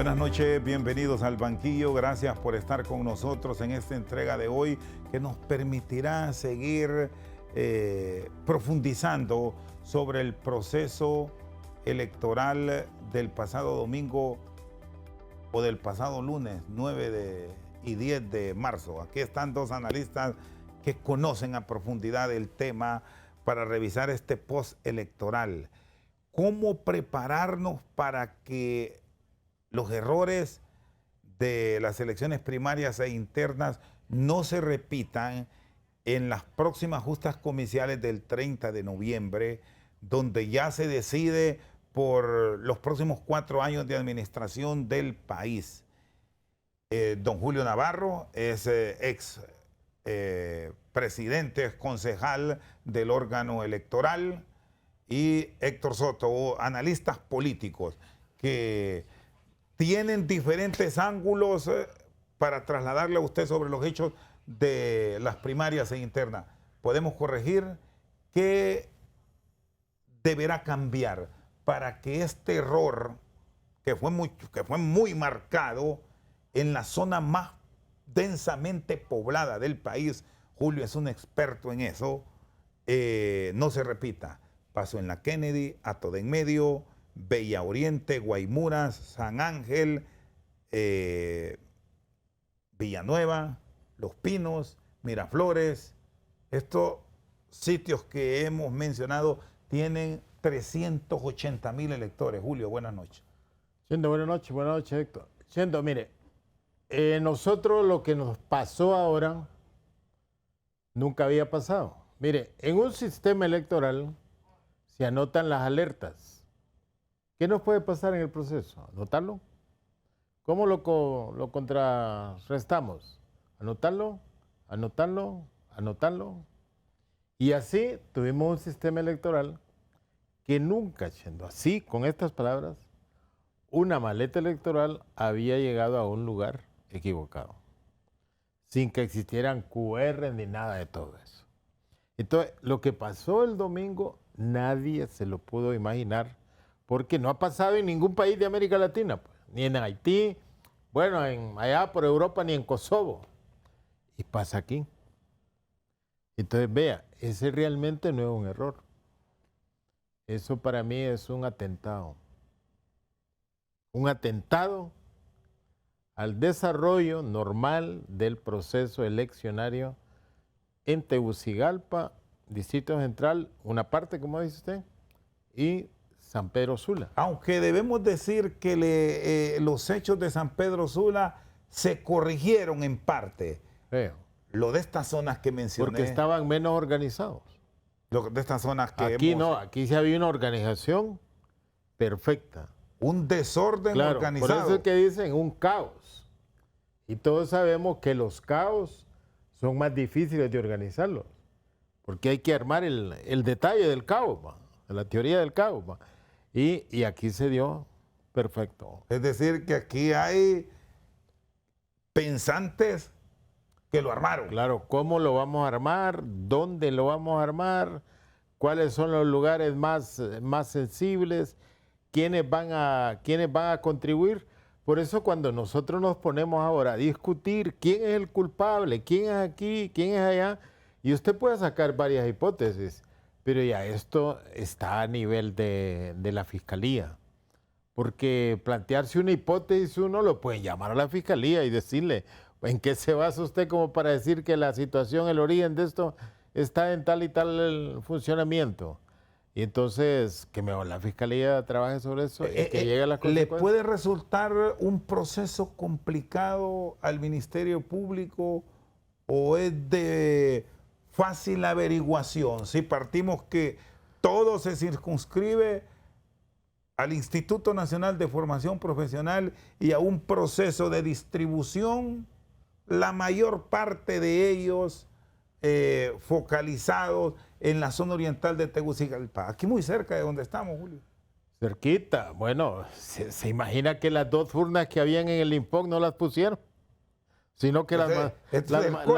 Buenas noches, bienvenidos al banquillo. Gracias por estar con nosotros en esta entrega de hoy que nos permitirá seguir profundizando sobre el proceso electoral del pasado domingo o del pasado lunes 9 y 10 de marzo. Aquí están dos analistas que conocen a profundidad el tema para revisar este post-electoral. ¿Cómo prepararnos para que los errores de las elecciones primarias e internas no se repitan en las próximas justas comiciales del 30 de noviembre, donde ya se decide por los próximos 4 años de administración del país? Don Julio Navarro es ex presidente, ex concejal del órgano electoral, y Héctor Soto, analistas políticos que tienen diferentes ángulos para trasladarle a usted sobre los hechos de las primarias e internas. Podemos corregir qué deberá cambiar para que este error, que fue muy marcado en la zona más densamente poblada del país, Julio es un experto en eso, no se repita. Pasó en la Kennedy, Hato de en Medio, Bella Oriente, Guaymuras, San Ángel, Villanueva, Los Pinos, Miraflores. Estos sitios que hemos mencionado tienen 380,000 electores. Julio, buenas noches. Buenas noches, Héctor. Mire, nosotros lo que nos pasó ahora nunca había pasado. Mire, en un sistema electoral se anotan las alertas. ¿Qué nos puede pasar en el proceso? ¿Anotarlo? ¿Cómo lo contrarrestamos? Anotarlo. Y así tuvimos un sistema electoral que nunca, siendo así, con estas palabras, una maleta electoral había llegado a un lugar equivocado, sin que existieran QR ni nada de todo eso. Entonces, lo que pasó el domingo, nadie se lo pudo imaginar, porque no ha pasado en ningún país de América Latina, pues, ni en Haití, bueno, allá por Europa, ni en Kosovo. Y pasa aquí. Entonces, vea, ese realmente no es un error. Eso para mí es un atentado. Un atentado al desarrollo normal del proceso eleccionario en Tegucigalpa, Distrito Central, una parte, como dice usted, y San Pedro Sula. Aunque debemos decir que los hechos de San Pedro Sula se corrigieron en parte. Lo de estas zonas que mencioné. Porque estaban menos organizados. Lo de estas zonas que aquí no, aquí sí había una organización perfecta. Un desorden organizado. Por eso es que dicen un caos. Y todos sabemos que los caos son más difíciles de organizarlos, porque hay que armar el detalle del caos, la teoría del caos. Y aquí se dio perfecto. Es decir, que aquí hay pensantes que lo armaron. Claro, ¿cómo lo vamos a armar? ¿Dónde lo vamos a armar? ¿Cuáles son los lugares más sensibles? ¿Quiénes van a contribuir? Por eso cuando nosotros nos ponemos ahora a discutir quién es el culpable, quién es aquí, quién es allá, y usted puede sacar varias hipótesis, pero ya esto está a nivel de la fiscalía. Porque plantearse una hipótesis, uno lo puede llamar a la fiscalía y decirle en qué se basa usted como para decir que la situación, el origen de esto está en tal y tal funcionamiento. Y entonces, que mejor la fiscalía trabaje sobre eso y que llegue a las consecuencias. ¿Le puede resultar un proceso complicado al Ministerio Público o es de fácil averiguación? Si partimos que todo se circunscribe al Instituto Nacional de Formación Profesional y a un proceso de distribución, la mayor parte de ellos focalizados en la zona oriental de Tegucigalpa, aquí muy cerca de donde estamos, Julio. Cerquita. Bueno, se imagina que las 2 urnas que habían en el INPOC no las pusieron, sino que las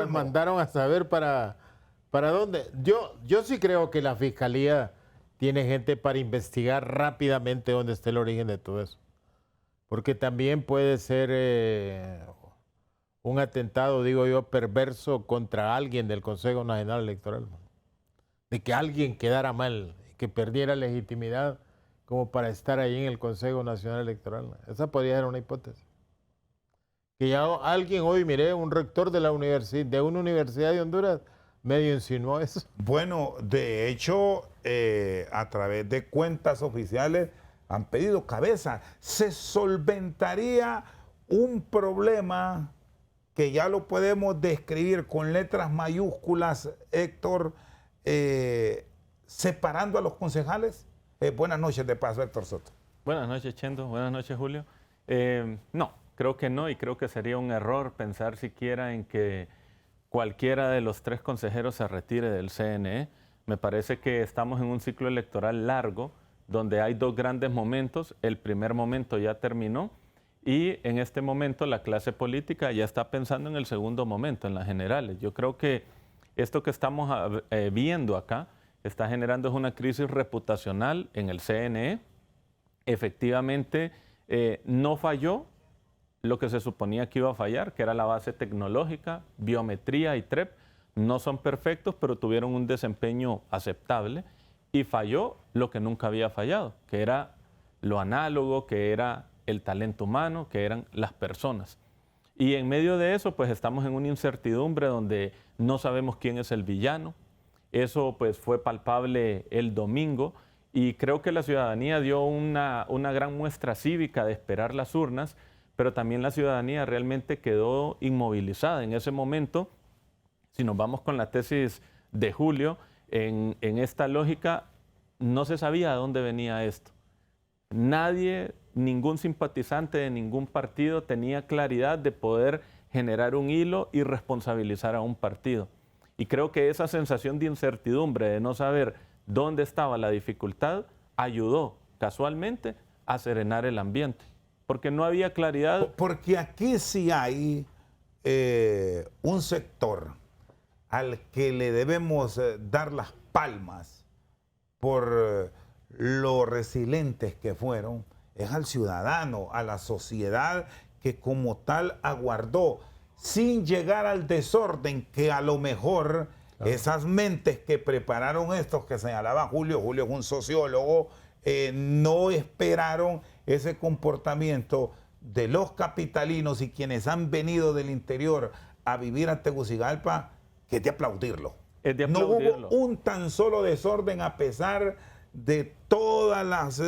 mandaron a saber para dónde. Yo sí creo que la Fiscalía tiene gente para investigar rápidamente dónde está el origen de todo eso. porque también puede ser un atentado, digo yo, perverso contra alguien del Consejo Nacional Electoral, de que alguien quedara mal, que perdiera legitimidad como para estar ahí en el Consejo Nacional Electoral. Esa podría ser una hipótesis. Que ya alguien hoy, mire, un rector de una universidad de Honduras, medio insinuó eso. Bueno, de hecho, a través de cuentas oficiales han pedido cabeza. Se solventaría un problema que ya lo podemos describir con letras mayúsculas, Héctor, separando a los concejales. Buenas noches de paso, Héctor Soto. Buenas noches, Chendo. Buenas noches, Julio. No, creo que no, y creo que sería un error pensar siquiera en que cualquiera de los 3 consejeros se retire del CNE. Me parece que estamos en un ciclo electoral largo, donde hay 2 grandes momentos. El primer momento ya terminó, y en este momento la clase política ya está pensando en el segundo momento, en las generales. Yo creo que esto que estamos viendo acá está generando una crisis reputacional en el CNE. Efectivamente, no falló lo que se suponía que iba a fallar, que era la base tecnológica, biometría y TREP. No son perfectos, pero tuvieron un desempeño aceptable, y falló lo que nunca había fallado, que era lo análogo, que era el talento humano, que eran las personas. Y en medio de eso, pues estamos en una incertidumbre donde no sabemos quién es el villano. Eso pues fue palpable el domingo, y creo que la ciudadanía dio una gran muestra cívica de esperar las urnas, pero también la ciudadanía realmente quedó inmovilizada en ese momento. Si nos vamos con la tesis de Julio, en esta lógica no se sabía de dónde venía esto. Nadie, ningún simpatizante de ningún partido tenía claridad de poder generar un hilo y responsabilizar a un partido. Y creo que esa sensación de incertidumbre, de no saber dónde estaba la dificultad, ayudó casualmente a serenar el ambiente, porque no había claridad. Porque aquí sí hay un sector al que le debemos dar las palmas por lo resilientes que fueron, es al ciudadano, a la sociedad que como tal aguardó, sin llegar al desorden que a lo mejor esas mentes que prepararon estos que señalaba Julio es un sociólogo, no esperaron ese comportamiento de los capitalinos y quienes han venido del interior a vivir a Tegucigalpa, que es de aplaudirlo. Es de aplaudirlo. No hubo un tan solo desorden a pesar de todas las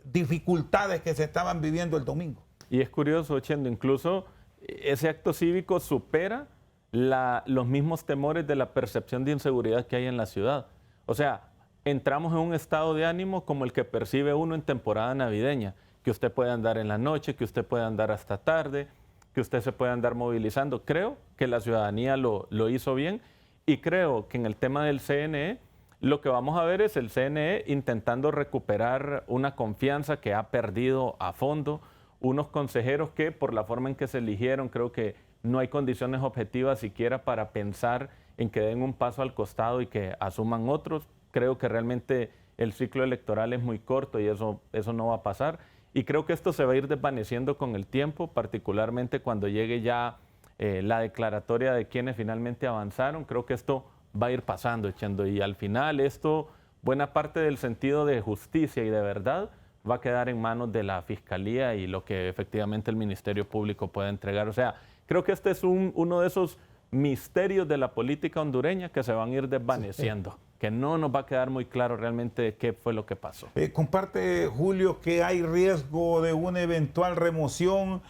dificultades que se estaban viviendo el domingo. Y es curioso, Chendo, incluso ese acto cívico supera los mismos temores de la percepción de inseguridad que hay en la ciudad. O sea, entramos en un estado de ánimo como el que percibe uno en temporada navideña, que usted puede andar en la noche, que usted puede andar hasta tarde, que usted se puede andar movilizando. Creo que la ciudadanía lo hizo bien, y creo que en el tema del CNE, lo que vamos a ver es el CNE intentando recuperar una confianza que ha perdido a fondo, unos consejeros que por la forma en que se eligieron, creo que no hay condiciones objetivas siquiera para pensar en que den un paso al costado y que asuman otros. Creo que realmente el ciclo electoral es muy corto y eso no va a pasar. Y creo que esto se va a ir desvaneciendo con el tiempo, particularmente cuando llegue ya la declaratoria de quienes finalmente avanzaron. Creo que esto va a ir pasando, Chendo, y al final esto, buena parte del sentido de justicia y de verdad, va a quedar en manos de la Fiscalía y lo que efectivamente el Ministerio Público pueda entregar. O sea, creo que este es uno de esos misterios de la política hondureña que se van a ir desvaneciendo, que no nos va a quedar muy claro realmente qué fue lo que pasó. Comparte, Julio, que hay riesgo de una eventual remoción,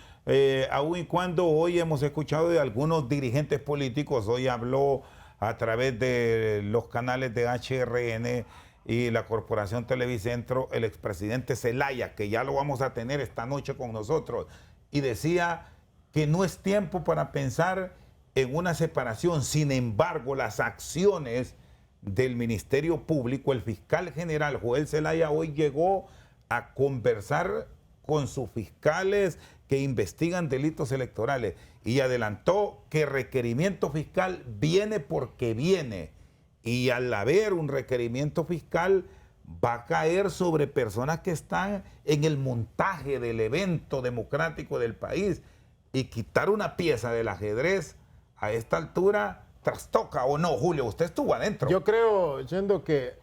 aun y cuando hoy hemos escuchado de algunos dirigentes políticos. Hoy habló a través de los canales de HRN y la Corporación Televicentro el expresidente Zelaya, que ya lo vamos a tener esta noche con nosotros, y decía que no es tiempo para pensar en una separación. Sin embargo, las acciones del Ministerio Público, el fiscal general Joel Zelaya hoy llegó a conversar con sus fiscales que investigan delitos electorales y adelantó que requerimiento fiscal viene porque viene, y al haber un requerimiento fiscal va a caer sobre personas que están en el montaje del evento democrático del país, y quitar una pieza del ajedrez a esta altura trastoca, ¿o no, Julio? Usted estuvo adentro. Yo creo, Yendo, que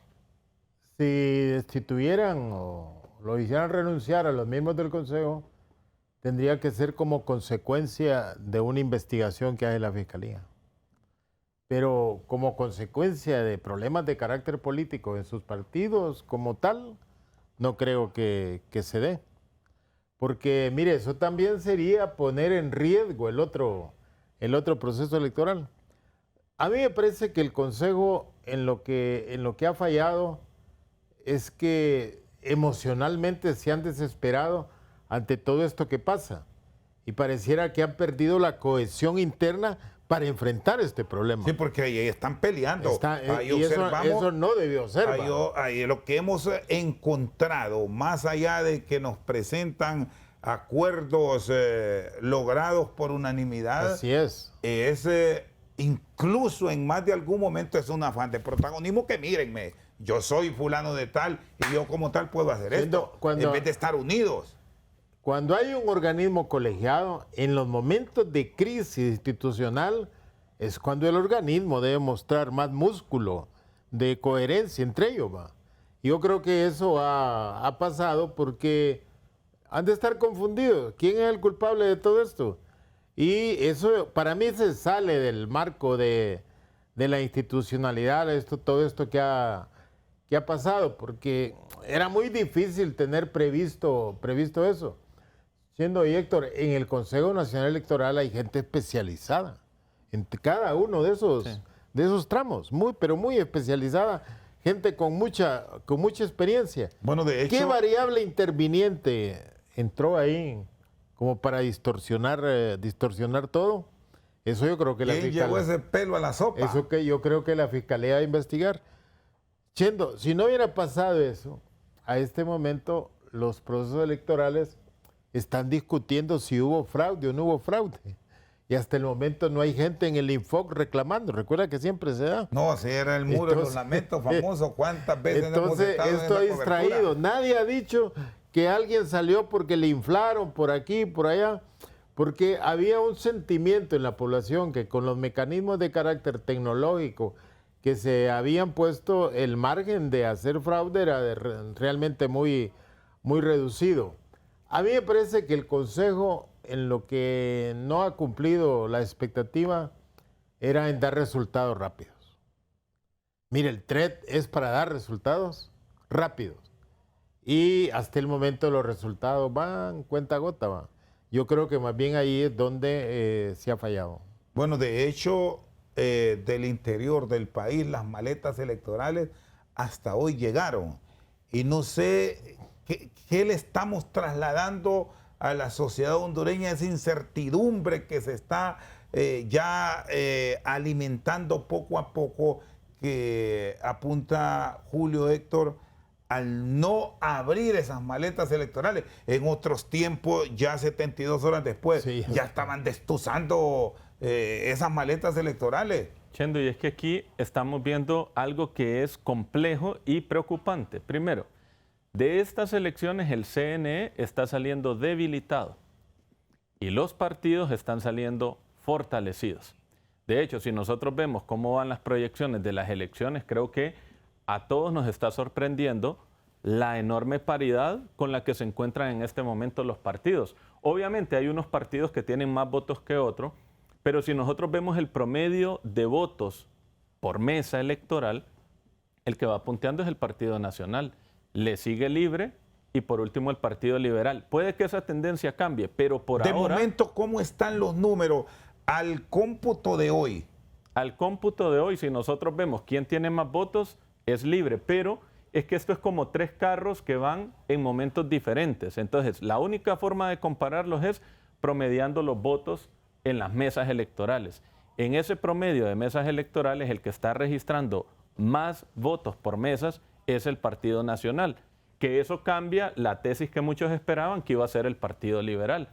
si destituyeran o lo hicieran renunciar a los miembros del Consejo, tendría que ser como consecuencia de una investigación que hace la Fiscalía. Pero como consecuencia de problemas de carácter político en sus partidos como tal, no creo que se dé. Porque, mire, eso también sería poner en riesgo el otro proceso electoral. A mí me parece que el Consejo en lo que ha fallado es que emocionalmente se han desesperado ante todo esto que pasa. Y pareciera que han perdido la cohesión interna para enfrentar este problema. Sí, porque ahí están peleando. Y eso no debió ser. Ahí lo que hemos encontrado, más allá de que nos presentan acuerdos logrados por unanimidad, así es incluso en más de algún momento es un afán de protagonismo, que mírenme, yo soy fulano de tal y yo como tal puedo hacer esto, en vez de estar unidos. Cuando hay un organismo colegiado, en los momentos de crisis institucional, es cuando el organismo debe mostrar más músculo de coherencia entre ellos. Yo creo que eso ha pasado porque han de estar confundidos. ¿Quién es el culpable de todo esto? Y eso para mí se sale del marco de la institucionalidad, todo esto que ha pasado, porque era muy difícil tener previsto eso. Siendo, Héctor, en el Consejo Nacional Electoral hay gente especializada en cada uno de esos tramos, pero muy especializada, gente con mucha experiencia. Bueno, de hecho, ¿qué variable interviniente entró ahí como para distorsionar todo? Eso yo creo que la Fiscalía... ¿Quién llevó ese pelo a la sopa? Eso que yo creo que la Fiscalía va a investigar. Chendo, si no hubiera pasado eso, a este momento los procesos electorales están discutiendo si hubo fraude o no hubo fraude. Y hasta el momento no hay gente en el Infoc reclamando. Recuerda que siempre se da. No, ese era el muro de los lamentos famoso. ¿Cuántas veces hemos estado esto en distraído. Nadie ha dicho que alguien salió porque le inflaron por aquí, por allá. Porque había un sentimiento en la población que con los mecanismos de carácter tecnológico que se habían puesto, el margen de hacer fraude era realmente muy, muy reducido. A mí me parece que el Consejo, en lo que no ha cumplido la expectativa, era en dar resultados rápidos. Mire, el TRED es para dar resultados rápidos. Y hasta el momento los resultados van cuenta gota. Yo creo que más bien ahí es donde se ha fallado. Bueno, de hecho, del interior del país, las maletas electorales hasta hoy llegaron. Y no sé... ¿Qué le estamos trasladando a la sociedad hondureña? Esa incertidumbre que se está alimentando poco a poco, que apunta Julio, Héctor, al no abrir esas maletas electorales. En otros tiempos, ya 72 horas después, ya estaban destuzando esas maletas electorales. Chendo, y es que aquí estamos viendo algo que es complejo y preocupante. Primero, de estas elecciones el CNE está saliendo debilitado y los partidos están saliendo fortalecidos. De hecho, si nosotros vemos cómo van las proyecciones de las elecciones, creo que a todos nos está sorprendiendo la enorme paridad con la que se encuentran en este momento los partidos. Obviamente hay unos partidos que tienen más votos que otros, pero si nosotros vemos el promedio de votos por mesa electoral, el que va punteando es el Partido Nacional. Le sigue Libre y por último el Partido Liberal. Puede que esa tendencia cambie, pero por ahora... De momento, ¿cómo están los números al cómputo de hoy? Al cómputo de hoy, si nosotros vemos quién tiene más votos, es Libre, pero es que esto es como tres carros que van en momentos diferentes. Entonces, la única forma de compararlos es promediando los votos en las mesas electorales. En ese promedio de mesas electorales, el que está registrando más votos por mesas es el Partido Nacional, que eso cambia la tesis que muchos esperaban que iba a ser el Partido Liberal.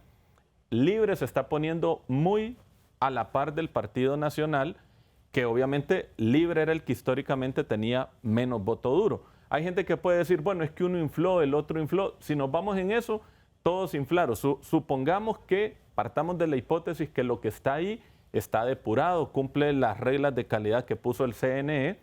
Libre se está poniendo muy a la par del Partido Nacional, que obviamente Libre era el que históricamente tenía menos voto duro. Hay gente que puede decir, bueno, es que uno infló, el otro infló. Si nos vamos en eso, todos inflaron. Supongamos que partamos de la hipótesis que lo que está ahí está depurado, cumple las reglas de calidad que puso el CNE.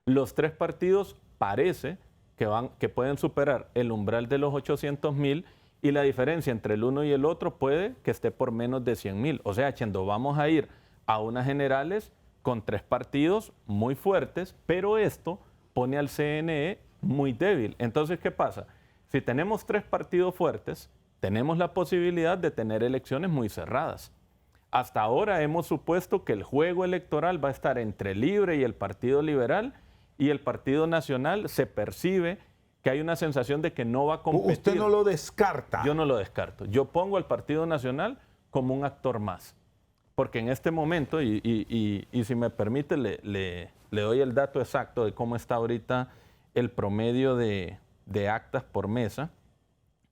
Los 3 partidos parece que pueden superar el umbral de los 800,000 y la diferencia entre el uno y el otro puede que esté por menos de 100,000. O sea, Chendo, vamos a ir a unas generales con 3 partidos muy fuertes, pero esto pone al CNE muy débil. Entonces, ¿qué pasa? Si tenemos 3 partidos fuertes, tenemos la posibilidad de tener elecciones muy cerradas. Hasta ahora hemos supuesto que el juego electoral va a estar entre Libre y el Partido Liberal, y el Partido Nacional se percibe que hay una sensación de que no va a competir. ¿Usted no lo descarta? Yo no lo descarto. Yo pongo al Partido Nacional como un actor más. Porque en este momento, y si me permite, le doy el dato exacto de cómo está ahorita el promedio de actas por mesa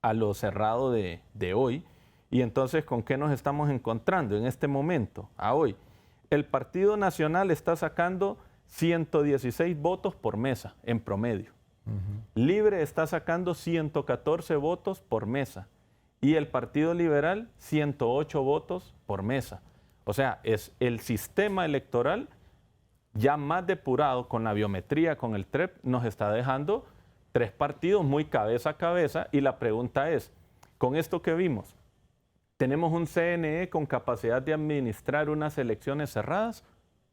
a lo cerrado de hoy. Y entonces, ¿con qué nos estamos encontrando en este momento, a hoy? El Partido Nacional está sacando 116 votos por mesa en promedio. Libre está sacando 114 votos por mesa y el Partido Liberal 108 votos por mesa. O sea, es el sistema electoral ya más depurado con la biometría, con el TREP, nos está dejando 3 partidos muy cabeza a cabeza y la pregunta es, con esto que vimos, ¿tenemos un CNE con capacidad de administrar unas elecciones cerradas?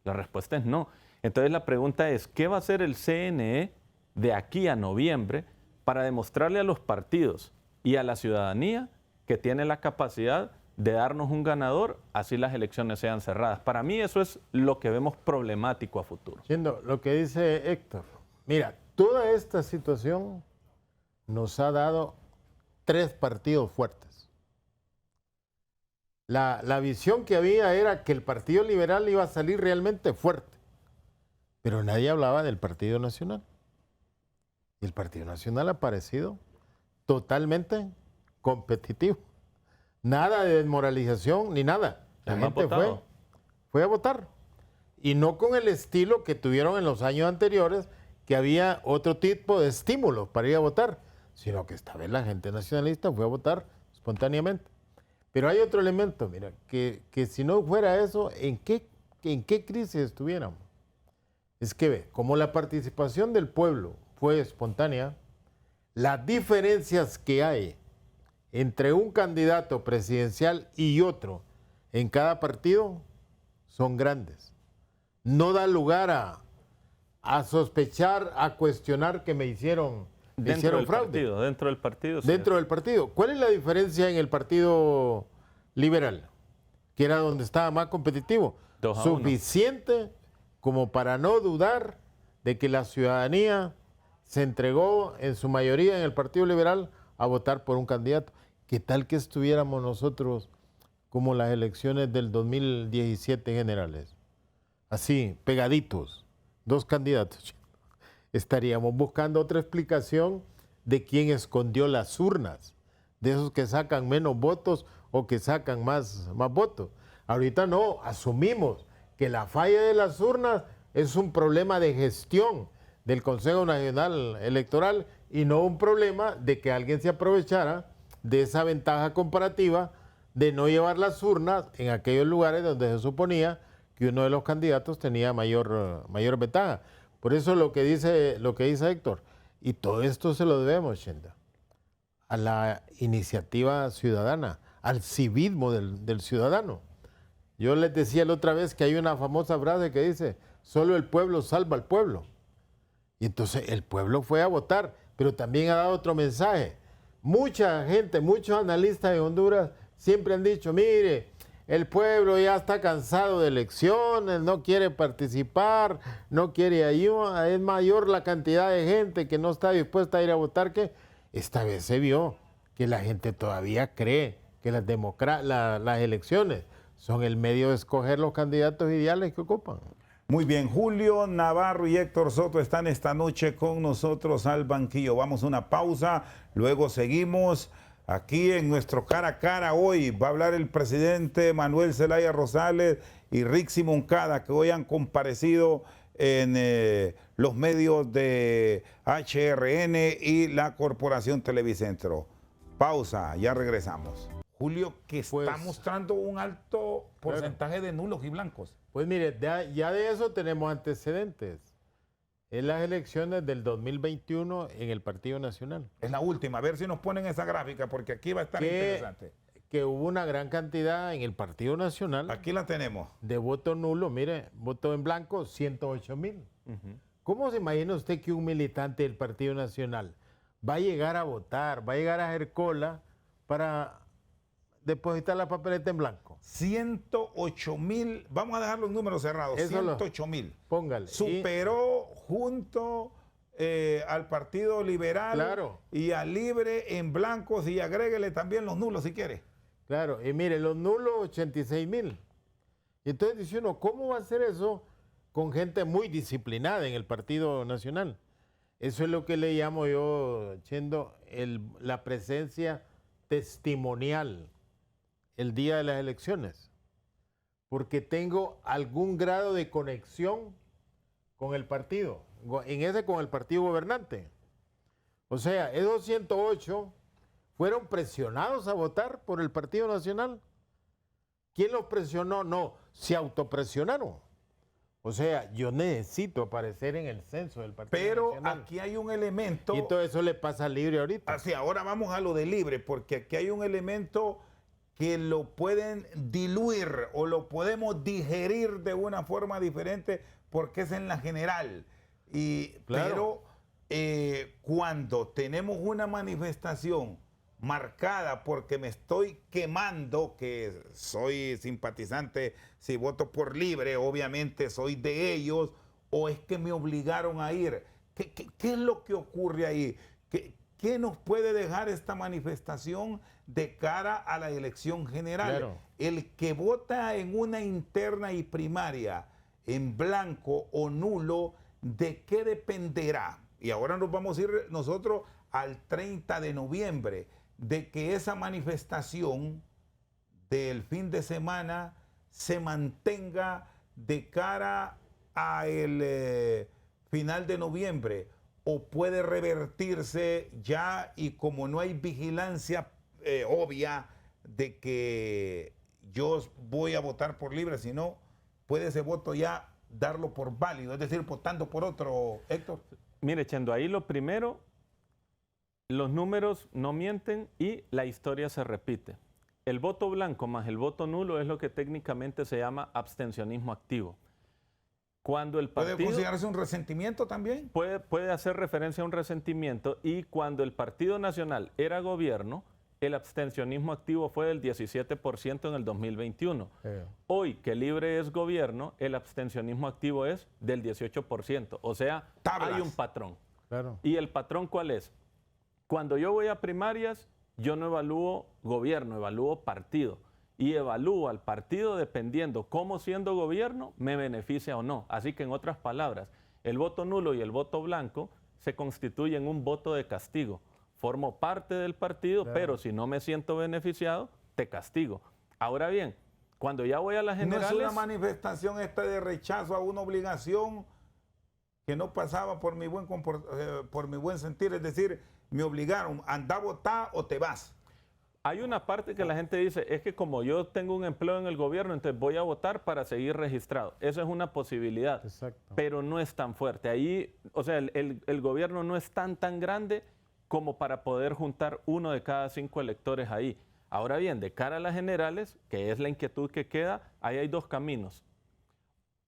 La respuesta es no. Entonces la pregunta es, ¿qué va a hacer el CNE de aquí a noviembre para demostrarle a los partidos y a la ciudadanía que tiene la capacidad de darnos un ganador, así las elecciones sean cerradas? Para mí eso es lo que vemos problemático a futuro. Siendo lo que dice Héctor, mira, toda esta situación nos ha dado 3 partidos fuertes. La visión que había era que el Partido Liberal iba a salir realmente fuerte, pero nadie hablaba del Partido Nacional. Y el Partido Nacional ha parecido totalmente competitivo. Nada de desmoralización ni nada. La gente fue a votar. Y no con el estilo que tuvieron en los años anteriores, que había otro tipo de estímulos para ir a votar, sino que esta vez la gente nacionalista fue a votar espontáneamente. Pero hay otro elemento, mira, que si no fuera eso, ¿en qué crisis estuviéramos? Es que ve, como la participación del pueblo fue espontánea, las diferencias que hay entre un candidato presidencial y otro en cada partido son grandes. No da lugar a sospechar, a cuestionar que me hicieron fraude. Dentro del partido. Dentro del partido. ¿Cuál es la diferencia en el Partido Liberal? Que era donde estaba más competitivo. Suficiente como para no dudar de que la ciudadanía se entregó en su mayoría en el Partido Liberal a votar por un candidato. ¿Qué tal que estuviéramos nosotros como las elecciones del 2017 generales? Así, pegaditos, 2 candidatos. Estaríamos buscando otra explicación de quién escondió las urnas, de esos que sacan menos votos o que sacan más votos. Ahorita no, asumimos que la falla de las urnas es un problema de gestión del Consejo Nacional Electoral y no un problema de que alguien se aprovechara de esa ventaja comparativa de no llevar las urnas en aquellos lugares donde se suponía que uno de los candidatos tenía mayor ventaja. Por eso lo que dice Héctor, y todo esto se lo debemos, Chenda, a la iniciativa ciudadana, al civismo del ciudadano. Yo les decía la otra vez que hay una famosa frase que dice, solo el pueblo salva al pueblo. Y entonces el pueblo fue a votar, pero también ha dado otro mensaje. Mucha gente, muchos analistas de Honduras siempre han dicho, mire, el pueblo ya está cansado de elecciones, no quiere participar, no quiere ayuda, es mayor la cantidad de gente que no está dispuesta a ir a votar, que esta vez se vio que la gente todavía cree que las elecciones son el medio de escoger los candidatos ideales que ocupan. Muy bien, Julio Navarro y Héctor Soto están esta noche con nosotros al banquillo. Vamos a una pausa, luego seguimos aquí en nuestro cara a cara. Hoy va a hablar el presidente Manuel Zelaya Rosales y Rixi Moncada, que hoy han comparecido en los medios de HRN y la Corporación Televicentro. Pausa, ya regresamos. Julio, que está mostrando un alto porcentaje de nulos y blancos. Pues mire, ya de eso tenemos antecedentes. En las elecciones del 2021 en el Partido Nacional. Es la última, a ver si nos ponen esa gráfica, porque aquí va a estar interesante. Que hubo una gran cantidad en el Partido Nacional. Aquí la tenemos. De voto nulo, mire, voto en blanco, 108,000. ¿Cómo se imagina usted que un militante del Partido Nacional va a llegar a votar, va a llegar a hacer cola para depositar la papeleta en blanco? 108,000, vamos a dejar los números cerrados, 108,000. Póngale. Superó junto al Partido Liberal y a Libre en blancos, y agréguele también los nulos si quiere. Claro, y mire, los nulos 86,000. Y entonces dice uno, ¿cómo va a hacer eso con gente muy disciplinada en el Partido Nacional? Eso es lo que le llamo yo, Chendo, la presencia testimonial el día de las elecciones. Porque tengo algún grado de conexión con el partido, con el partido gobernante. O sea, esos 108 fueron presionados a votar por el Partido Nacional. ¿Quién los presionó? No, se autopresionaron. O sea, yo necesito aparecer en el censo del Partido Nacional. Pero aquí hay un elemento... Y todo eso le pasa al Libre ahorita. Así, ahora vamos a lo de Libre, porque aquí hay un elemento que lo pueden diluir o lo podemos digerir de una forma diferente porque es en la general. Pero cuando tenemos una manifestación marcada porque me estoy quemando, que soy simpatizante, si voto por Libre, obviamente soy de ellos, o es que me obligaron a ir. ¿Qué es lo que ocurre ahí? ¿Qué nos puede dejar esta manifestación de cara a la elección general? Claro. El que vota en una interna y primaria en blanco o nulo, ¿de qué dependerá? Y ahora nos vamos a ir nosotros al 30 de noviembre, de que esa manifestación del fin de semana se mantenga de cara a el final de noviembre, o puede revertirse ya, y como no hay vigilancia obvia de que yo voy a votar por Libre, sino puede ese voto ya darlo por válido, es decir, votando por otro, Héctor. Mire, Chendo, ahí lo primero, los números no mienten y la historia se repite. El voto blanco más el voto nulo es lo que técnicamente se llama abstencionismo activo. Cuando el partido, ¿puede considerarse un resentimiento también? Puede hacer referencia a un resentimiento, y cuando el Partido Nacional era gobierno, el abstencionismo activo fue del 17% en el 2021. Hoy que Libre es gobierno, el abstencionismo activo es del 18%. O sea, hay un patrón. Claro. ¿Y el patrón cuál es? Cuando yo voy a primarias, yo no evalúo gobierno, evalúo partido. Y evalúo al partido dependiendo cómo, siendo gobierno, me beneficia o no. Así que, en otras palabras, el voto nulo y el voto blanco se constituyen un voto de castigo. Formo parte del partido, claro, pero si no me siento beneficiado, te castigo. Ahora bien, cuando ya voy a las generales... ¿No es una manifestación esta de rechazo a una obligación que no pasaba por mi buen sentir? Es decir, me obligaron, anda a votar o te vas. Hay una parte que la gente dice, es que como yo tengo un empleo en el gobierno, entonces voy a votar para seguir registrado. Eso es una posibilidad, pero no es tan fuerte. Ahí, o sea, el gobierno no es tan grande como para poder juntar 1 de cada 5 electores ahí. Ahora bien, de cara a las generales, que es la inquietud que queda, ahí hay 2 caminos.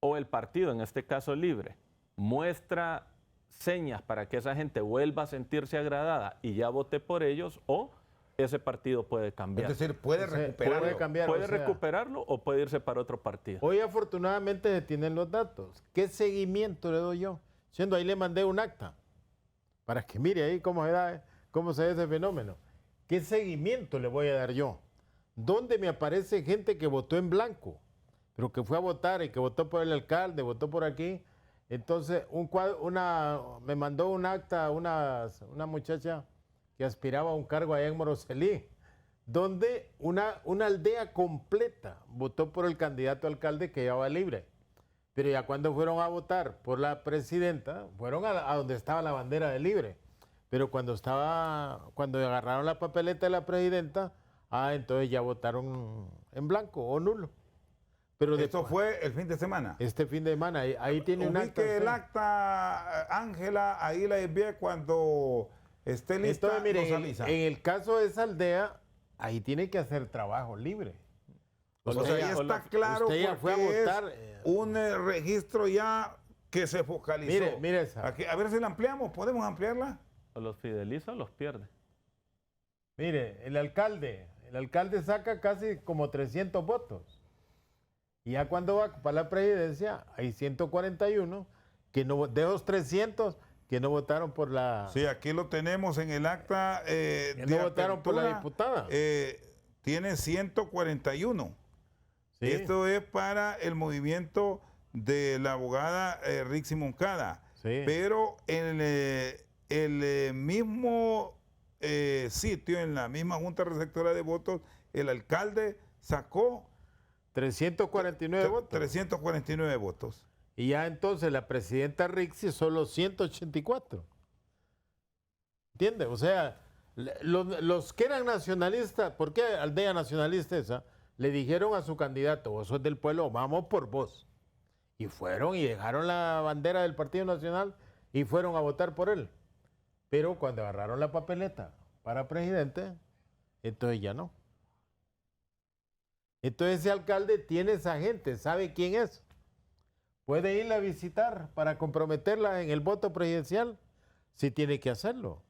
O el partido, en este caso Libre, muestra señas para que esa gente vuelva a sentirse agradada y ya vote por ellos, o ese partido puede cambiar. Es decir, puede recuperarlo. Puede recuperarlo o puede irse para otro partido. Hoy afortunadamente se tienen los datos. ¿Qué seguimiento le doy yo? Siendo ahí le mandé un acta para que mire ahí cómo se da ese fenómeno. ¿Qué seguimiento le voy a dar yo? ¿Dónde me aparece gente que votó en blanco, pero que fue a votar y que votó por el alcalde, votó por aquí? Entonces, me mandó un acta una muchacha que aspiraba a un cargo allá en Moroselí, donde una aldea completa votó por el candidato alcalde que llevaba Libre. Pero ya cuando fueron a votar por la presidenta, fueron a donde estaba la bandera de Libre. Pero cuando agarraron la papeleta de la presidenta, entonces ya votaron en blanco o nulo. Pero Esto fue el fin de semana. Este fin de semana, ahí tiene un acta. Ubique el acta, Ángela, ahí la envié cuando esté lista. Entonces, miren, nos avisa. en el caso de esa aldea, ahí tiene que hacer trabajo libre. O sea, ahí está claro usted ya fue a porque votar. es un registro ya que se focalizó. Mire esa. Aquí, a ver si la ampliamos, ¿podemos ampliarla? O los fideliza o los pierde. Mire, el alcalde saca casi como 300 votos. Y ya cuando va para la presidencia, hay 141 que no, de esos 300 que no votaron por la... Sí, aquí lo tenemos en el acta que no votaron por la diputada. Tiene 141. Sí. Esto es para el movimiento de la abogada Rixi Moncada. Sí. Pero en el mismo sitio, en la misma Junta Receptora de Votos, el alcalde sacó 349 votos. 349 votos. Y ya entonces la presidenta Rixi solo 184. ¿Entiende? O sea, los que eran nacionalistas, ¿por qué aldea nacionalista esa? Le dijeron a su candidato, vos sos del pueblo, vamos por vos. Y fueron y dejaron la bandera del Partido Nacional y fueron a votar por él. Pero cuando agarraron la papeleta para presidente, entonces ya no. Entonces ese alcalde tiene esa gente, sabe quién es. Puede irla a visitar para comprometerla en el voto presidencial. Sí tiene que hacerlo.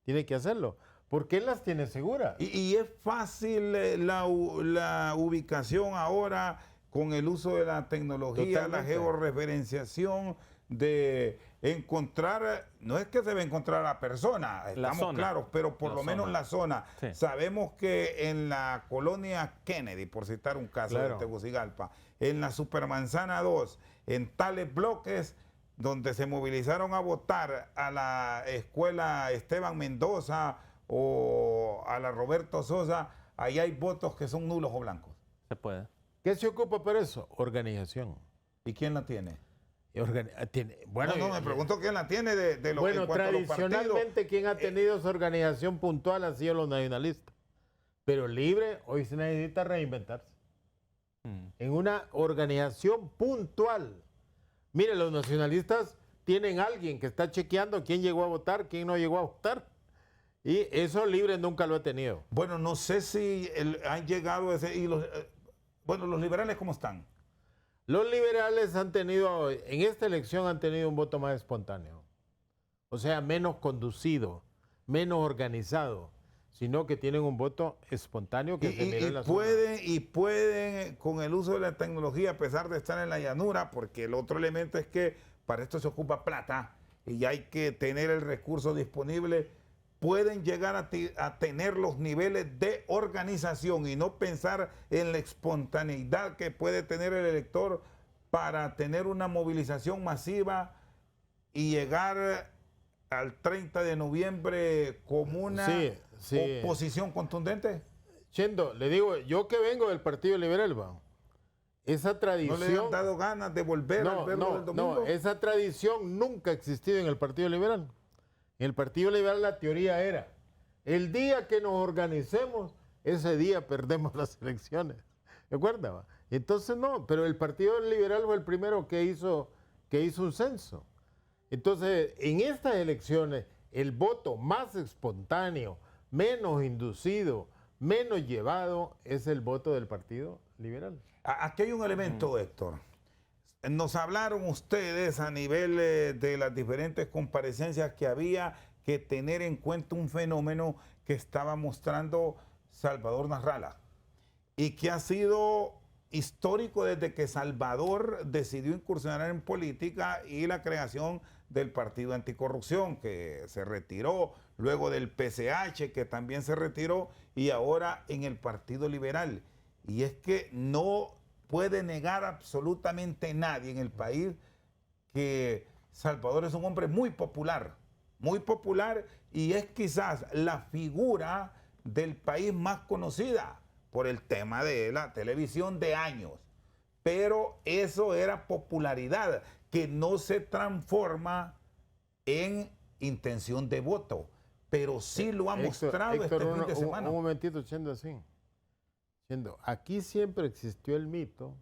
Tiene que hacerlo. Porque él las tiene seguras. Y es fácil la ubicación ahora con el uso de la tecnología, Totalmente. la georreferenciación, de encontrar, no es que se va a encontrar a la persona, estamos zona. claros, pero por La lo menos zona. la zona. Sí. Sabemos que en la colonia Kennedy, por citar un caso Claro. de Tegucigalpa, en la Supermanzana 2, en tales bloques donde se movilizaron a votar a la escuela Esteban Mendoza o a la Roberto Sosa, ahí hay votos que son nulos o blancos. Se puede. ¿Qué se ocupa para eso? Organización. ¿Y quién la tiene? Bueno, No, me pregunto quién la tiene de los, bueno, en cuanto a los tradicionalmente partidos. quien ha tenido esa organización puntual han sido los nacionalistas. Pero libre, hoy se necesita reinventarse. En una organización puntual. Mire, los nacionalistas tienen alguien que está chequeando quién llegó a votar, quién no llegó a votar. Y eso libre nunca lo ha tenido. Bueno, no sé si han llegado a ese... Y los liberales, ¿cómo están? Los liberales en esta elección han tenido un voto más espontáneo. O sea, menos conducido, menos organizado, sino que tienen un voto espontáneo que se mira en la zona. Pueden, con el uso de la tecnología, a pesar de estar en la llanura, porque el otro elemento es que para esto se ocupa plata y hay que tener el recurso disponible, pueden llegar a tener los niveles de organización y no pensar en la espontaneidad que puede tener el elector para tener una movilización masiva y llegar al 30 de noviembre como una oposición contundente. Chendo, le digo, yo que vengo del Partido Liberal, esa tradición... ¿No le han dado ganas de volver al verlo del domingo? No, esa tradición nunca ha existido en el Partido Liberal. En el Partido Liberal la teoría era, el día que nos organicemos, ese día perdemos las elecciones. ¿De acuerdo? Entonces no, pero el Partido Liberal fue el primero que hizo un censo. Entonces, en estas elecciones, el voto más espontáneo, menos inducido, menos llevado, es el voto del Partido Liberal. Aquí hay un elemento, Héctor. Nos hablaron ustedes a nivel de las diferentes comparecencias que había que tener en cuenta un fenómeno que estaba mostrando Salvador Narrala y que ha sido histórico desde que Salvador decidió incursionar en política y la creación del Partido Anticorrupción, que se retiró, luego del PCH, que también se retiró, y ahora en el Partido Liberal. Y es que no puede negar absolutamente nadie en el país que Salvador es un hombre muy popular, y es quizás la figura del país más conocida por el tema de la televisión de años. pero eso era popularidad, que no se transforma en intención de voto, pero sí lo ha mostrado Héctor, este fin de semana. Un momentito, Chendo, así. Chendo, aquí siempre existió el mito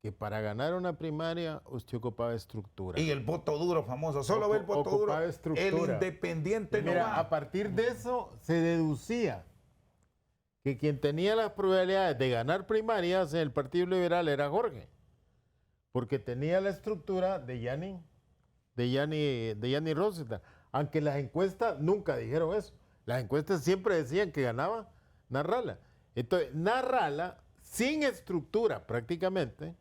que para ganar una primaria usted ocupaba estructura. Y el voto duro famoso, solo ve el voto duro, el independiente no va. A partir de eso se deducía que quien tenía las probabilidades de ganar primarias en el Partido Liberal era Jorge, porque tenía la estructura de Yanni Rosenthal, aunque las encuestas nunca dijeron eso. Las encuestas siempre decían que ganaba Narrala. Entonces, Narrala, sin estructura prácticamente,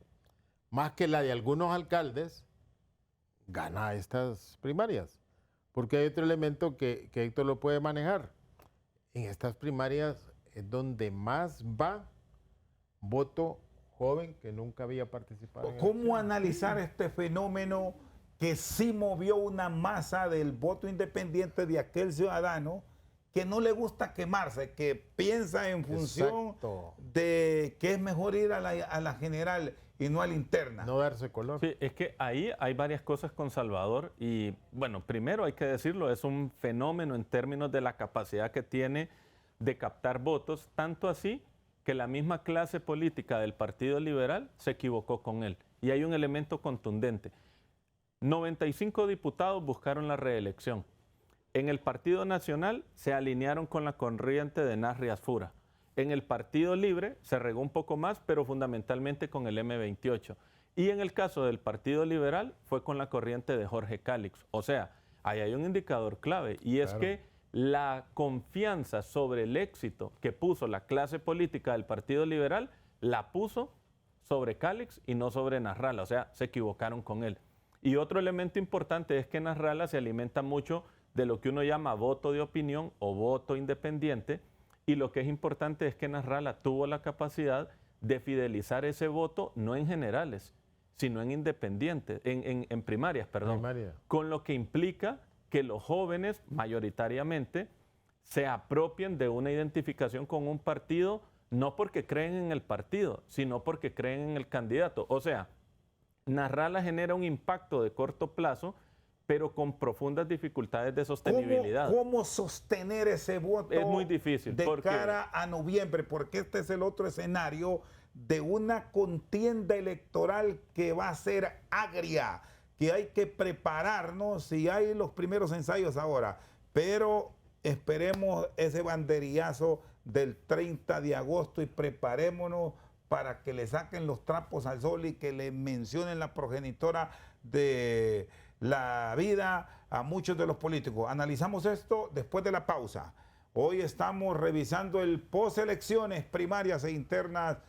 más que la de algunos alcaldes, gana estas primarias. Porque hay otro elemento que Héctor lo puede manejar. En estas primarias es donde más va voto joven que nunca había participado. ¿Cómo analizar este fenómeno que sí movió una masa del voto independiente de aquel ciudadano que no le gusta quemarse, que piensa en función de que es mejor ir a la general y no a la interna? No darse color. Sí, es que ahí hay varias cosas con Salvador y, bueno, primero hay que decirlo, es un fenómeno en términos de la capacidad que tiene de captar votos, tanto así que la misma clase política del Partido Liberal se equivocó con él. Y hay un elemento contundente. 95 diputados buscaron la reelección. En el Partido Nacional se alinearon con la corriente de Nasri Asfura. En el Partido Libre se regó un poco más, pero fundamentalmente con el M28. Y en el caso del Partido Liberal fue con la corriente de Jorge Cálix. O sea, ahí hay un indicador clave y es que la confianza sobre el éxito que puso la clase política del Partido Liberal la puso sobre Cálix y no sobre Nasralla. O sea, se equivocaron con él. Y otro elemento importante es que Nasralla se alimenta mucho de lo que uno llama voto de opinión o voto independiente, y lo que es importante es que Nasralla tuvo la capacidad de fidelizar ese voto no en generales, sino en independientes, en primarias, perdón, con lo que implica que los jóvenes mayoritariamente se apropien de una identificación con un partido, no porque creen en el partido, sino porque creen en el candidato. O sea, Nasralla genera un impacto de corto plazo, pero con profundas dificultades de sostenibilidad. ¿Cómo sostener ese voto? Es muy difícil. De cara a noviembre, porque este es el otro escenario de una contienda electoral que va a ser agria, que hay que prepararnos, y hay los primeros ensayos ahora, pero esperemos ese banderillazo del 30 de agosto y preparémonos para que le saquen los trapos al sol y que le mencionen la progenitora de la vida a muchos de los políticos. Analizamos esto después de la pausa. Hoy estamos revisando el postelecciones primarias e internas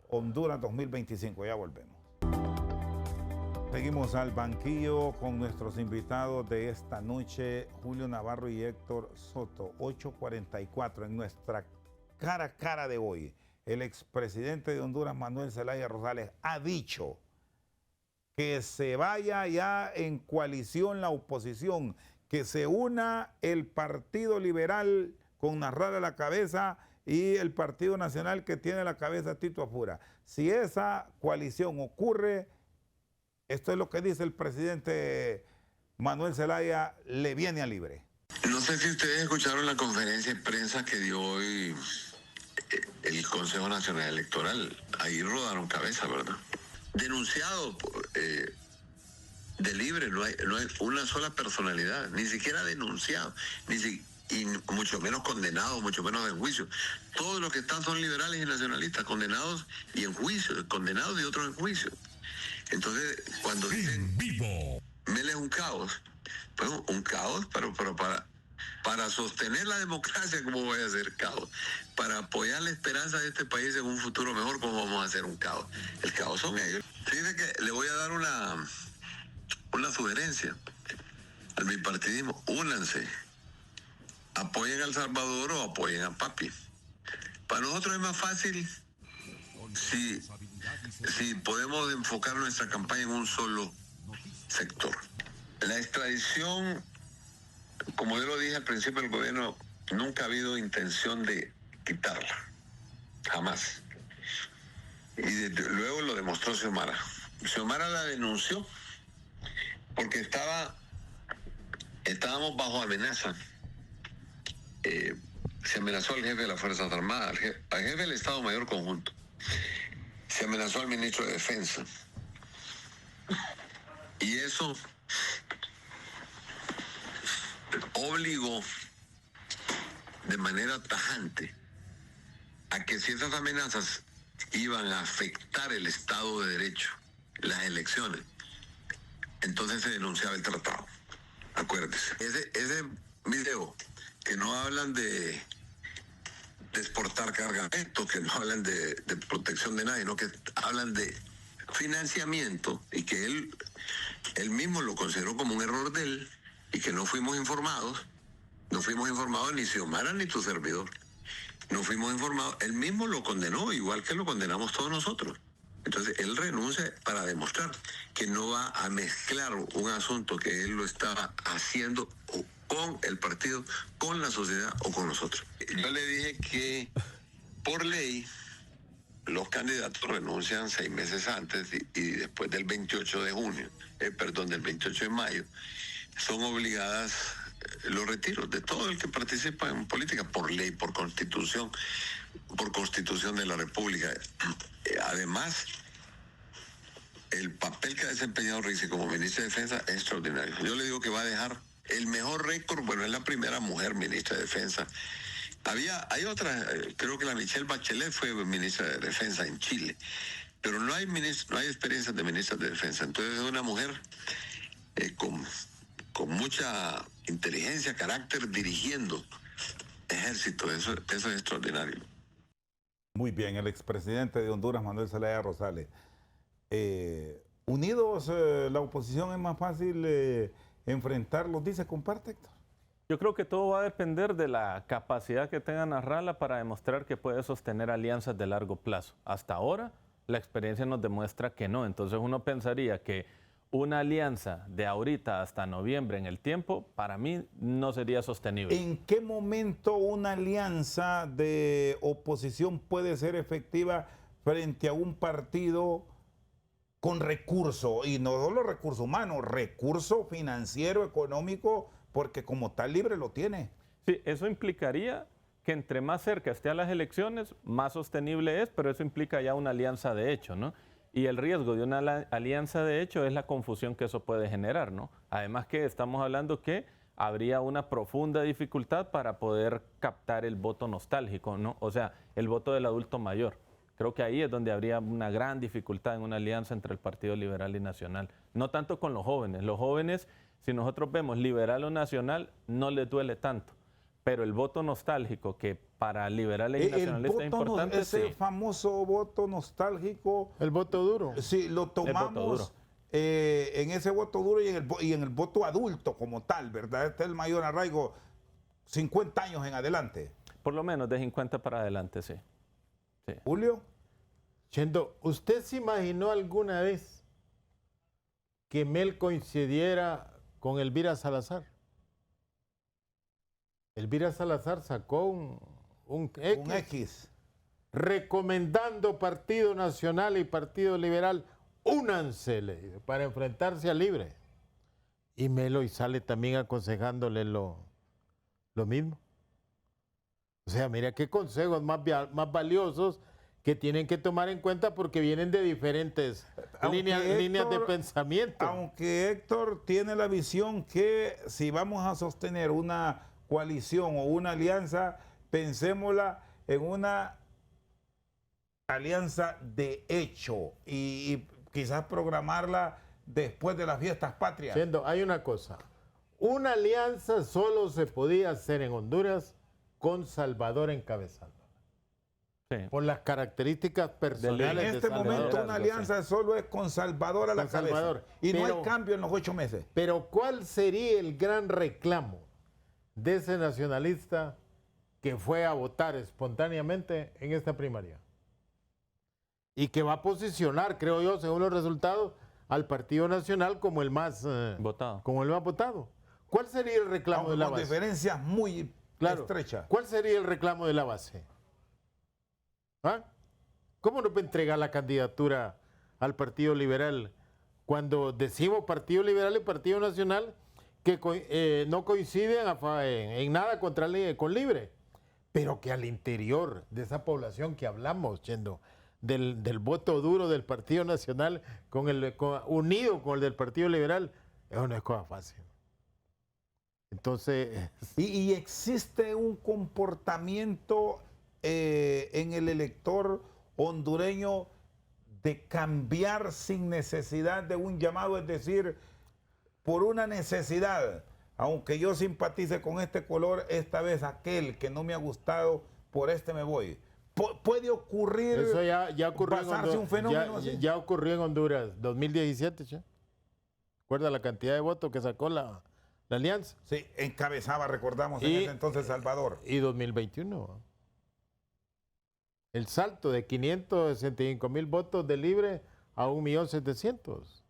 Honduras 2025. Ya volvemos. Seguimos al banquillo con nuestros invitados de esta noche, Julio Navarro y Héctor Soto. 8:44 en nuestra cara a cara de hoy. El expresidente de Honduras, Manuel Zelaya Rosales, ha dicho que se vaya ya en coalición la oposición, que se una el Partido Liberal con Nasralla a la cabeza y el Partido Nacional que tiene a la cabeza Tito Apura. Si esa coalición ocurre, esto es lo que dice el presidente Manuel Zelaya, le viene a libre. No sé si ustedes escucharon la conferencia de prensa que dio hoy el Consejo Nacional Electoral. Ahí rodaron cabeza, ¿verdad? Denunciado de libre, no hay una sola personalidad, ni siquiera denunciado, y mucho menos condenados, mucho menos en juicio. Todos los que están son liberales y nacionalistas, condenados y en juicio, condenados y otros en juicio. Entonces, cuando dicen Mel es un caos, pues un caos, pero para sostener la democracia, ¿cómo voy a hacer caos? Para apoyar la esperanza de este país en un futuro mejor, ¿cómo vamos a hacer un caos? El caos son ellos. Fíjense que le voy a dar una sugerencia al bipartidismo. Únanse. Apoyen a El Salvador o apoyen a Papi. Para nosotros es más fácil si podemos enfocar nuestra campaña en un solo sector. La extradición, como yo lo dije al principio del gobierno, nunca ha habido intención de quitarla, jamás. luego lo demostró Xiomara. Xiomara la denunció porque estábamos bajo amenaza. Se amenazó al jefe de las Fuerzas Armadas, al jefe del Estado Mayor Conjunto. Se amenazó al ministro de Defensa. Y eso obligó de manera tajante a que si esas amenazas iban a afectar el Estado de Derecho, las elecciones, entonces se denunciaba el tratado. Acuérdese. Ese video que no hablan de exportar cargamento, que no hablan de protección de nadie, sino que hablan de financiamiento, y que él mismo lo consideró como un error de él, y que no fuimos informados ni Xiomara ni tu servidor. No fuimos informados. Él mismo lo condenó, igual que lo condenamos todos nosotros. Entonces, él renuncia para demostrar que no va a mezclar un asunto que él lo estaba haciendo con el partido, con la sociedad o con nosotros. Yo le dije que, por ley, los candidatos renuncian 6 meses antes y después del 28 de junio, del 28 de mayo, son obligadas los retiros de todo el que participa en política, por ley, por constitución de la República. Además, el papel que ha desempeñado Rixi como ministra de Defensa es extraordinario. Yo le digo que va a dejar el mejor récord. Bueno, es la primera mujer ministra de Defensa. Hay otras, creo que la Michelle Bachelet fue ministra de Defensa en Chile, pero no hay experiencias de ministra de Defensa. Entonces es una mujer con mucha inteligencia, carácter, dirigiendo ejército. Eso es extraordinario. Muy bien, el expresidente de Honduras, Manuel Zelaya Rosales. Unidos, la oposición es más fácil enfrentarlos, dice, comparte, Héctor. Yo creo que todo va a depender de la capacidad que tenga Narrala para demostrar que puede sostener alianzas de largo plazo. Hasta ahora, la experiencia nos demuestra que no. Entonces uno pensaría que una alianza de ahorita hasta noviembre en el tiempo, para mí no sería sostenible. ¿En qué momento una alianza de oposición puede ser efectiva frente a un partido con recursos? Y no solo recursos humanos, recurso financiero, económico, porque como tal libre lo tiene. Sí, eso implicaría que entre más cerca esté a las elecciones, más sostenible es, pero eso implica ya una alianza de hecho, ¿no? Y el riesgo de una alianza de hecho es la confusión que eso puede generar, ¿no? Además que estamos hablando que habría una profunda dificultad para poder captar el voto nostálgico, ¿no? O sea, el voto del adulto mayor. Creo que ahí es donde habría una gran dificultad en una alianza entre el Partido Liberal y Nacional. No tanto con los jóvenes. Los jóvenes, si nosotros vemos liberal o nacional, no les duele tanto. Pero el voto nostálgico, que para liberales y nacionalistas es importante, ese sí. famoso voto nostálgico. El voto duro. Sí, lo tomamos en ese voto duro y en el voto adulto como tal, ¿verdad? Este es el mayor arraigo, 50 años en adelante. Por lo menos de 50 para adelante, sí. Sí. Julio. Chendo, ¿usted se imaginó alguna vez que Mel coincidiera con Elvira Salazar? Elvira Salazar sacó un X recomendando Partido Nacional y Partido Liberal, únanse para enfrentarse a Libre. Y Melo y sale también aconsejándole lo mismo. O sea, mira qué consejos más valiosos que tienen que tomar en cuenta porque vienen de diferentes líneas de pensamiento. Aunque Héctor tiene la visión que si vamos a sostener una coalición o una alianza, pensémosla en una alianza de hecho y quizás programarla después de las fiestas patrias. Chendo, hay una cosa. Una alianza solo se podía hacer en Honduras con Salvador encabezando. Sí. Por las características personales en este momento una alianza solo es con Salvador a la cabeza. Y no hay cambio en los 8 meses. Pero ¿cuál sería el gran reclamo de ese nacionalista que fue a votar espontáneamente en esta primaria? Y que va a posicionar, creo yo, según los resultados, al Partido Nacional como el más votado. Como el más votado. ¿Cuál sería el reclamo de la base? Con diferencias muy estrechas. ¿Cuál sería el reclamo de la base? ¿Ah? ¿Cómo nos va a entregar la candidatura al Partido Liberal cuando decimos Partido Liberal y Partido Nacional que no coinciden en nada con Libre? Pero que al interior de esa población que hablamos, Chendo, del voto duro del Partido Nacional unido con el del Partido Liberal, eso no es cosa fácil. Entonces... Y existe un comportamiento en el elector hondureño de cambiar sin necesidad de un llamado, es decir, por una necesidad, aunque yo simpatice con este color, esta vez aquel que no me ha gustado, por este me voy. ¿Puede ocurrir, eso ya ocurrió pasarse un fenómeno así? Ya ocurrió en Honduras, 2017, ¿sí? ¿Recuerda la cantidad de votos que sacó la alianza? Sí, encabezaba, recordamos, en ese entonces Salvador. Y 2021. El salto de 565,000 votos de Libre a 1.700.000.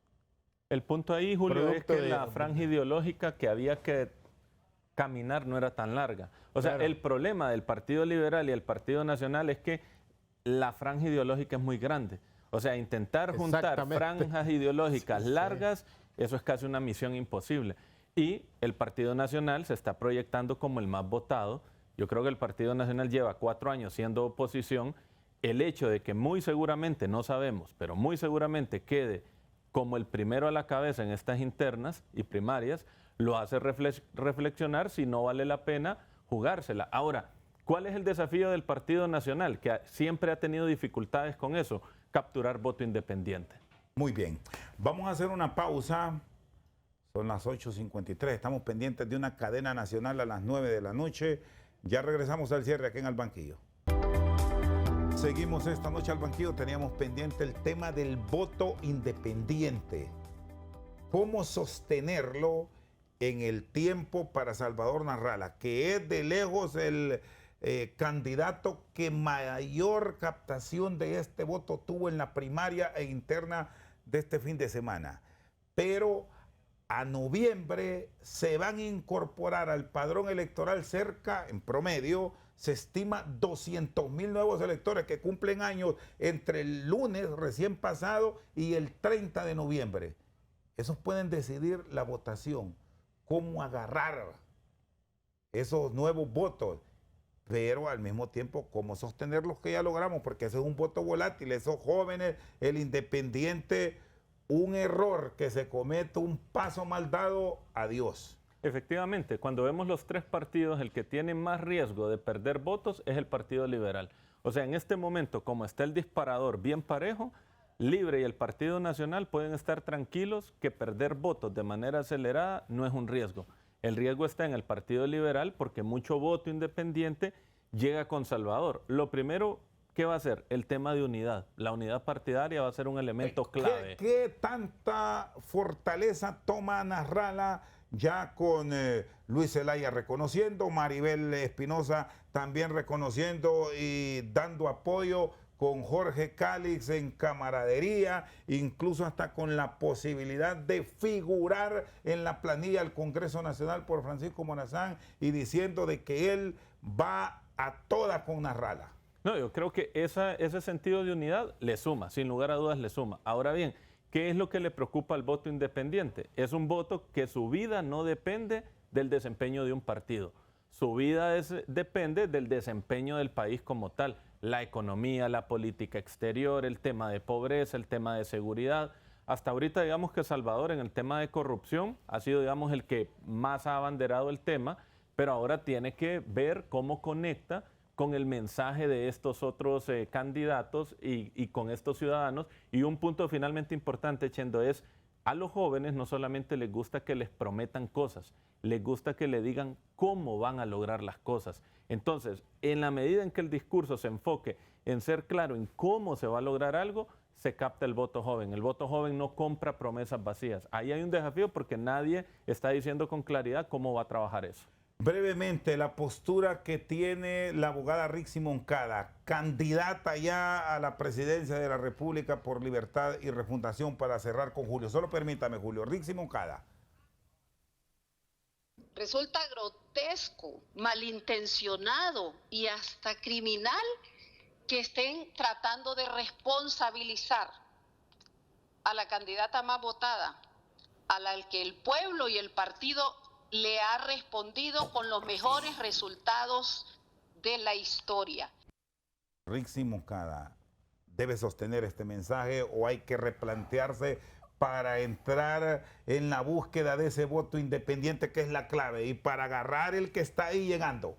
El punto ahí, Julio, es que la franja ideológica que había que caminar no era tan larga. O sea, el problema del Partido Liberal y el Partido Nacional es que la franja ideológica es muy grande. O sea, intentar juntar franjas ideológicas largas, eso es casi una misión imposible. Y el Partido Nacional se está proyectando como el más votado. Yo creo que el Partido Nacional lleva 4 años siendo oposición. El hecho de que muy seguramente, no sabemos, pero muy seguramente quede como el primero a la cabeza en estas internas y primarias, lo hace reflexionar si no vale la pena jugársela. Ahora, ¿cuál es el desafío del Partido Nacional? Que siempre ha tenido dificultades con eso, capturar voto independiente. Muy bien, vamos a hacer una pausa. Son las 8:53, estamos pendientes de una cadena nacional a las 9 de la noche. Ya regresamos al cierre aquí en Al Banquillo. Seguimos esta noche al Banquillo, teníamos pendiente el tema del voto independiente. ¿Cómo sostenerlo en el tiempo para Salvador Narrala, que es de lejos el candidato que mayor captación de este voto tuvo en la primaria e interna de este fin de semana? Pero a noviembre se van a incorporar al padrón electoral cerca, en promedio, se estima 200,000 nuevos electores que cumplen años entre el lunes recién pasado y el 30 de noviembre. Esos pueden decidir la votación, cómo agarrar esos nuevos votos, pero al mismo tiempo cómo sostener los que ya logramos, porque ese es un voto volátil, esos jóvenes, el independiente, un error que se comete, un paso mal dado, adiós. Efectivamente, cuando vemos los 3 partidos, el que tiene más riesgo de perder votos es el Partido Liberal. O sea, en este momento, como está el disparador bien parejo, Libre y el Partido Nacional pueden estar tranquilos que perder votos de manera acelerada no es un riesgo. El riesgo está en el Partido Liberal porque mucho voto independiente llega con Salvador. Lo primero, ¿qué va a ser? El tema de unidad. La unidad partidaria va a ser un elemento clave. ¿Qué tanta fortaleza toma Narrala ya con Luis Zelaya reconociendo, Maribel Espinosa también reconociendo y dando apoyo, con Jorge Cálix en camaradería, incluso hasta con la posibilidad de figurar en la planilla del Congreso Nacional por Francisco Morazán y diciendo de que él va a toda con Narrala? No, yo creo que ese sentido de unidad le suma, sin lugar a dudas le suma. Ahora bien, ¿qué es lo que le preocupa al voto independiente? Es un voto que su vida no depende del desempeño de un partido. Su vida depende del desempeño del país como tal. La economía, la política exterior, el tema de pobreza, el tema de seguridad. Hasta ahorita digamos que Salvador en el tema de corrupción ha sido digamos el que más ha abanderado el tema, pero ahora tiene que ver cómo conecta con el mensaje de estos otros candidatos y con estos ciudadanos. Y un punto finalmente importante, Chendo, es a los jóvenes no solamente les gusta que les prometan cosas, les gusta que le digan cómo van a lograr las cosas. Entonces, en la medida en que el discurso se enfoque en ser claro en cómo se va a lograr algo, se capta el voto joven. El voto joven no compra promesas vacías. Ahí hay un desafío porque nadie está diciendo con claridad cómo va a trabajar eso. Brevemente, la postura que tiene la abogada Rixi Moncada, candidata ya a la presidencia de la República por Libertad y Refundación, para cerrar con Julio. Solo permítame, Julio. Rixi Moncada. Resulta grotesco, malintencionado y hasta criminal que estén tratando de responsabilizar a la candidata más votada, a la que el pueblo y el partido le ha respondido con los mejores resultados de la historia. Rixi Moscada, ¿debe sostener este mensaje o hay que replantearse para entrar en la búsqueda de ese voto independiente que es la clave y para agarrar el que está ahí llegando?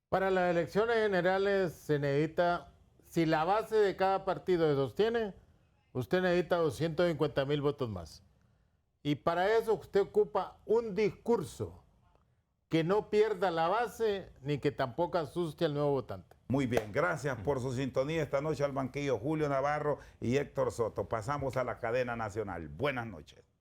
Para las elecciones generales se necesita, si la base de cada partido se sostiene, usted necesita 250,000 votos más. Y para eso usted ocupa un discurso que no pierda la base ni que tampoco asuste al nuevo votante. Muy bien, gracias por su sintonía esta noche al banquillo Julio Navarro y Héctor Soto. Pasamos a la cadena nacional. Buenas noches.